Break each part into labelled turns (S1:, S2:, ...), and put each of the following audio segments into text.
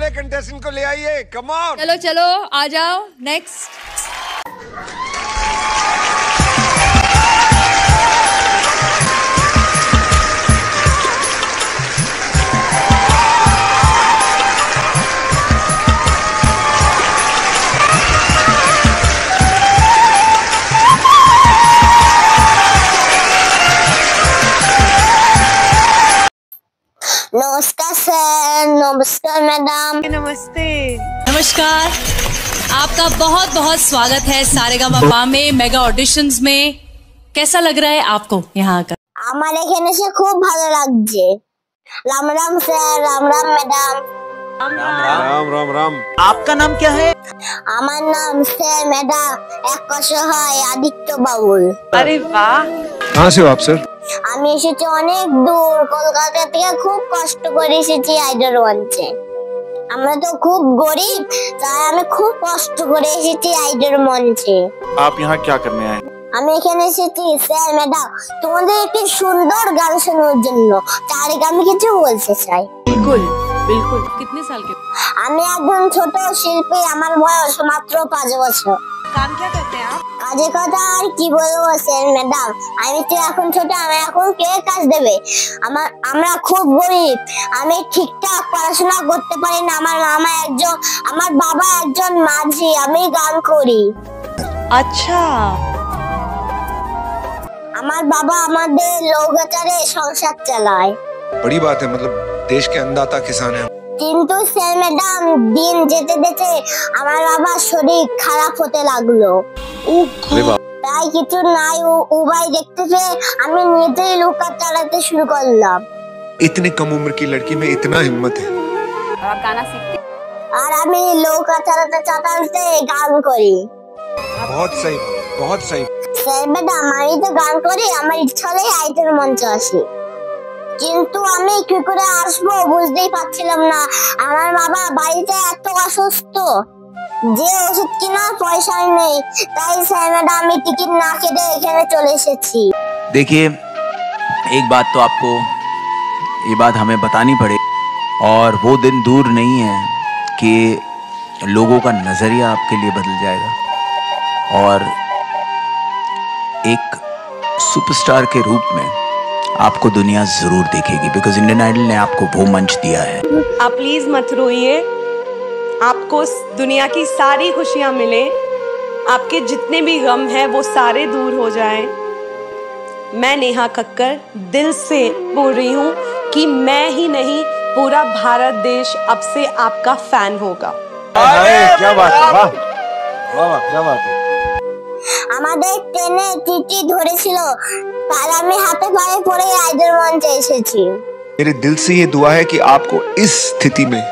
S1: अगले कंटेस्टेंट को ले आइए, कम ऑन।
S2: चलो चलो आ जाओ नेक्स्ट।
S3: नमस्कार सर, नमस्कार मैडम।
S2: नमस्ते। नमस्कार, आपका बहुत बहुत स्वागत है सारेगामापा में मेगा ऑडिशंस में। कैसा लग रहा है आपको यहाँ आकर?
S3: আমার এখানে এসে খুব ভালো লাগছে। Ram Ram sir, Ram Ram madam.
S1: राम राम राम।
S4: आपका नाम क्या है?
S3: আমার নাম স্যার मैडम এক অসহায় আদিত্য বাবুল।
S2: अरे वाह।
S1: कहाँ से हो आप सर?
S3: আমি এসেছি অনেক দূর, কলকাতা থেকে খুব কষ্ট করে এসেছি আইডল মঞ্চে। আমরা তো খুব গরিব, তাই আমি খুব কষ্ট করে এসেছি আইডল মঞ্চে।
S4: आप यहाँ क्या करने आए?
S3: আমি এখানে এসেছি স্যার मैडम তোমাদের একটি সুন্দর গান শোনার জন্য। তার আগে আমি কিছু বলতে চাই।
S2: बिल्कुल बिल्कुल। कितने साल के?
S3: আমি একজন ছোট শিল্পী, আমার বয়স মাত্র 5 বছর।
S2: काम क्या करते हैं आप?
S3: কাজে কথা আর কি বলবো স্যার मैडम, আমি তো এখন ছোট, আমি এখন কে কাজ দেবে? আমরা খুব গরিব, আমি ঠিকঠাক পড়াশোনা করতে পারি না। আমার বাবা একজন মাঝি, আমি গান করি।
S2: अच्छा।
S3: আমার বাবা আমাদের লোকাচারে সংসার চালায়।
S1: बड़ी बात है, मतलब देश के अन्नदाता किसान हैं।
S3: কিন্তু স্যার मैडम দিন যেতে যেতে আমার বাবার শরীর খারাপ হতে লাগলো। তাই কিছু নাই উপায় দেখতে পেয়ে আমি নিজেই লোকা চালাতে শুরু করলাম।
S1: इतनी कम उम्र की लड़की में इतना हिम्मत है।
S2: आप गाना सीखते?
S3: আর আমি লোকা চালাতে গান করি।
S1: बहुत सही, बहुत सही।
S3: স্যার मैडम আমি তো গান করি, আমার ইচ্ছা হলে আইডল মঞ্চে আসি, কিন্তু আমি কি করে আসবো বুঝতেই পারছিলাম না। আমার বাবা বাড়িতে এত অসুস্থ যে ওষুধ কেনার পয়সা নেই, তাই স্যার मैडम আমি টিকিট না কেটে এখানে চলে এসেছি।
S4: देखिए, एक बात तो आपको ये बात हमें बतानी पड़े, और वो दिन दूर नहीं है कि लोगों का नजरिया आपके लिए बदल जाएगा और एक सुपरस्टार के रूप में आपको दुनिया जरूर देखेगी, बिकॉज इंडियन आइडल ने आपको वो मंच दिया है।
S5: आप प्लीज मत रोइए, आपको दुनिया की सारी खुशियां मिले, आपके जितने भी गम हैं वो सारे दूर हो जाएं। मैं नेहा कक्कर दिल से बोल रही हूँ कि मैं ही नहीं पूरा भारत देश अब से आपका फैन होगा।
S4: क्या बात है, वाह वाह, क्या बात है।
S3: আমাদের ট্রেনে টিটি ধরেছিল, তার আমি হাতে পায়ে পড়ে আইডল মঞ্চে এসেছি।
S1: मेरे दिल से ये दुआ है कि आपको इस स्थिति में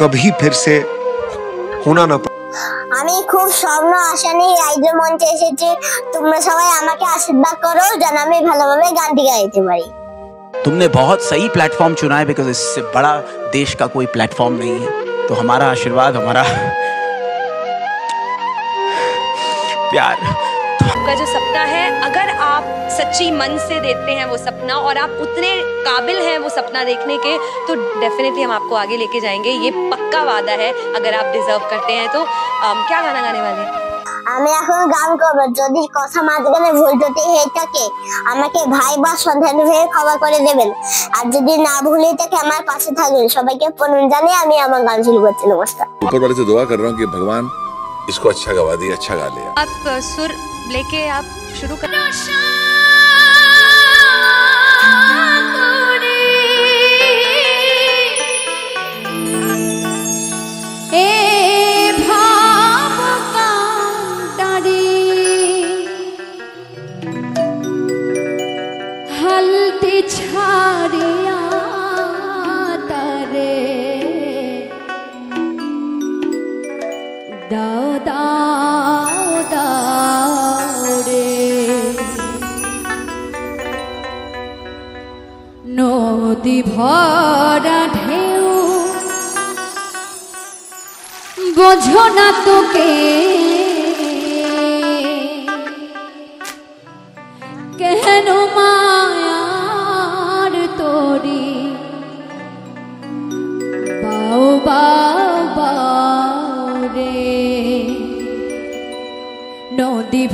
S1: कभी फिर से होना ना पड़े।
S3: আমি খুব স্বপ্ন আশা নিয়ে আইডল মঞ্চে এসেছি। তোমরা সবাই আমাকে আশীর্বাদ করো যেন আমি ভালোভাবে গানটি গাইতে পারি।
S4: तुमने बहुत सही प्लेटफॉर्म चुना है, बिकॉज इससे बड़ा देश का कोई प्लेटफॉर्म नहीं है। तो हमारा आशीर्वाद, हमारा प्यार।
S5: आपका जो सपना है, अगर आप सच्ची मन से देते हैं वो सपना और आप उतने काबिल हैं वो सपना देखने के, तो डेफिनेटली हम आपको आगे लेके जाएंगे। ये पक्का वादा है, अगर आप डिजर्व करते हैं तो। क्या गाना गाने वाले हैं?
S3: আমি এখন গান করবো, যদি কথা মাঝখানে ভুল ত্রুটি হয়ে থাকে আমাকে ভাই বা সন্তান হয়ে ক্ষমা করে দেবেন, আর যদি না ভুলে থাকে আমার পাশে থাকবেন। সবাইকে প্রণাম জানিয়ে আমি আমার গান শুরু করছি। নমস্কার।
S6: ऊपर वाले से दुआ कर रहा हूँ कि भगवान इसको अच्छा गवा दिए, अच्छा गा लिया।
S5: आप सुर लेके आप शुरू कर।
S2: हल्दी छाड़िया तारे दाओ दाओ दाओ रे নদী ভরা ঢেউ বোঝো না তোকে কেন মায়ার তোরি বাও বাও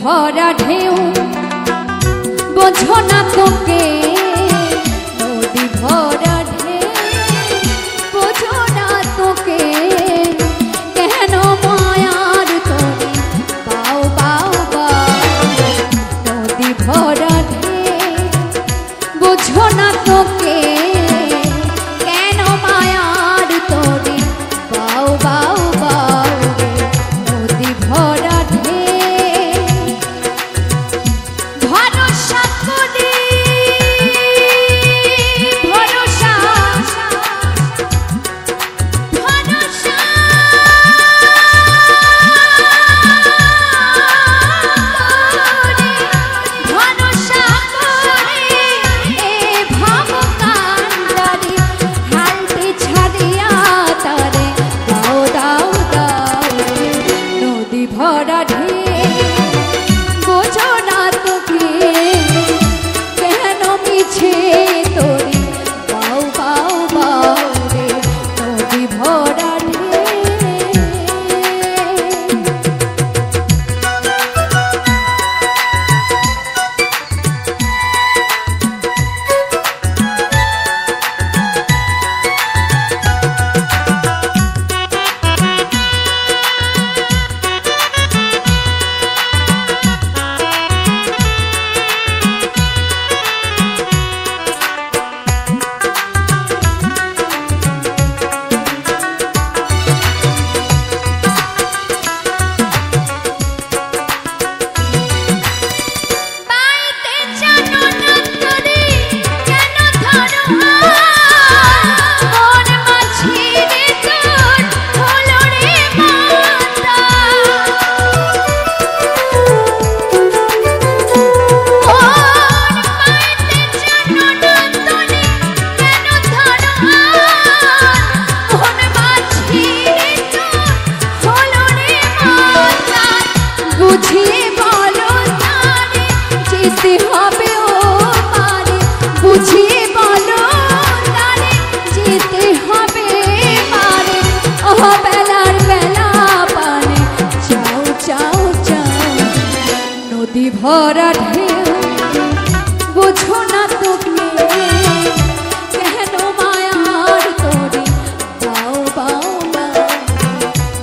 S7: ভরা ঢেউ বোঝো না তোকে, নদী ভরা ঢেউ বোঝো না তোকে, কেন মায়ার তোরে বাউ বাউ বাউ। নদী ভরা ঢেউ বোঝো না তোকে, কেন মায়ার তোরে বাউ বাউ বাউ। নদী ভরা ভরসা করে ভরসা ভরসা ভরসা করে এ ভাব কান্ডারে হালতে ছাড়িয়া তারে দাও দাও দাও। নদী ভরা বোঝো না তোকে, কেন মিছে তোরে বাউ বাউ বাউ রে। নদী ভরা বুঝিয়ে বলো তারে যেতে হবে ও পারে, বুঝিয়ে বলো তারে যেতে হবে পারে। ও বেলার বেলা পানে চাও চাও চাও। নদী ভরা ঢেউ বোঝো না তোকে, কেন মায়ার তোরে বাউ বাউ বাউ।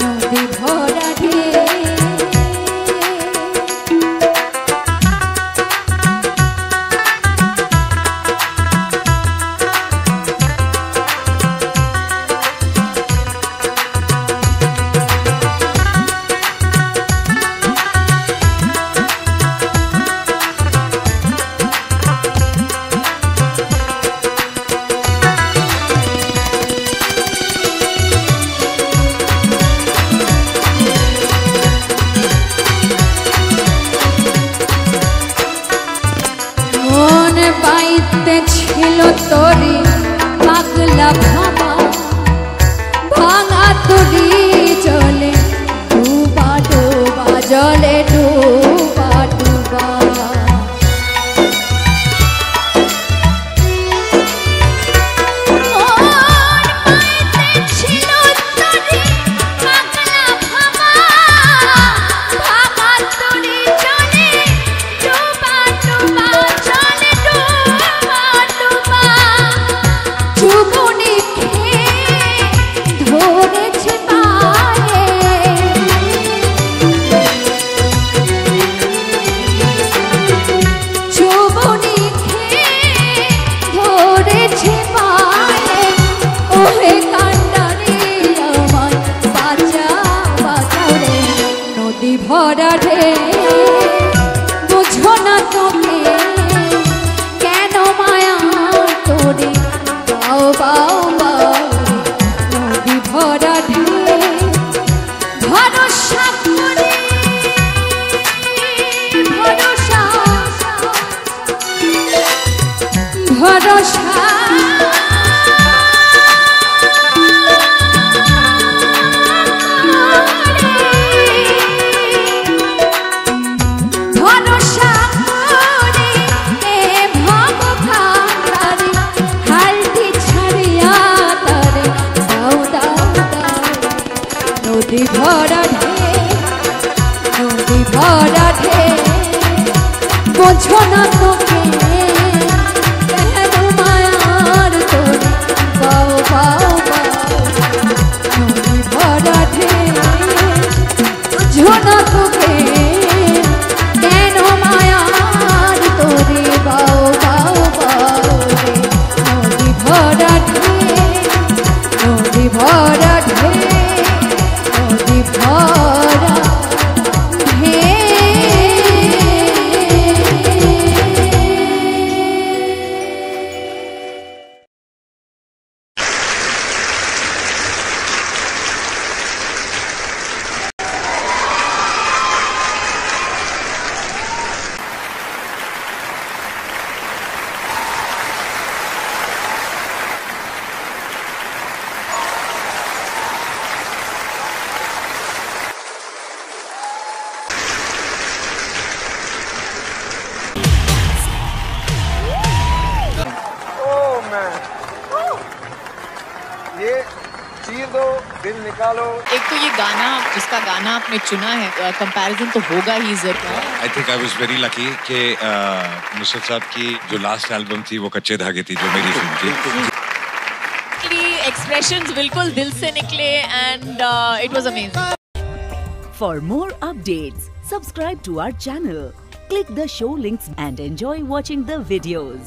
S7: নদী ভরা ঢেউ বাইতে ছিল তোরে পাগলা ভাবা, ভাঙা তোরি জলে ডুবা ডুবা, জলে ডুবা ডুবা। ভরা ঢেউ বুঝো না তোকে, কেন মায়া তোরে বাউ বাউ বাউ। নদী ভরা ঢেউ ভরসা করে ভরসা ভরসা নদী ভরা ঢেউ, নদী ভরা ঢেউ। বুঝো না তোকে কেন মায়ার তোরে বাও বাও নদী ভরা ঢেউ বুঝো না তোকে কেন মায়ার তোরে বাও বাও রে নদী ভরা ঢেউ নদী ভরা ঢেউ নদী ভরা
S1: ये चीर दो, दिल निकालो।
S8: एक तो ये गाना जिसका गाना आपने चुना है, कंपैरिजन तो होगा ही जरूर।
S6: I think I was very lucky कि नुसरत साहब की जो लास्ट एल्बम थी वो कच्चे धागे थी, जो मेरी फिल्म थी।
S8: एक्सप्रेशंस बिल्कुल दिल से निकले and it was amazing.
S9: For more updates, subscribe to our channel, click the show links and enjoy watching the videos.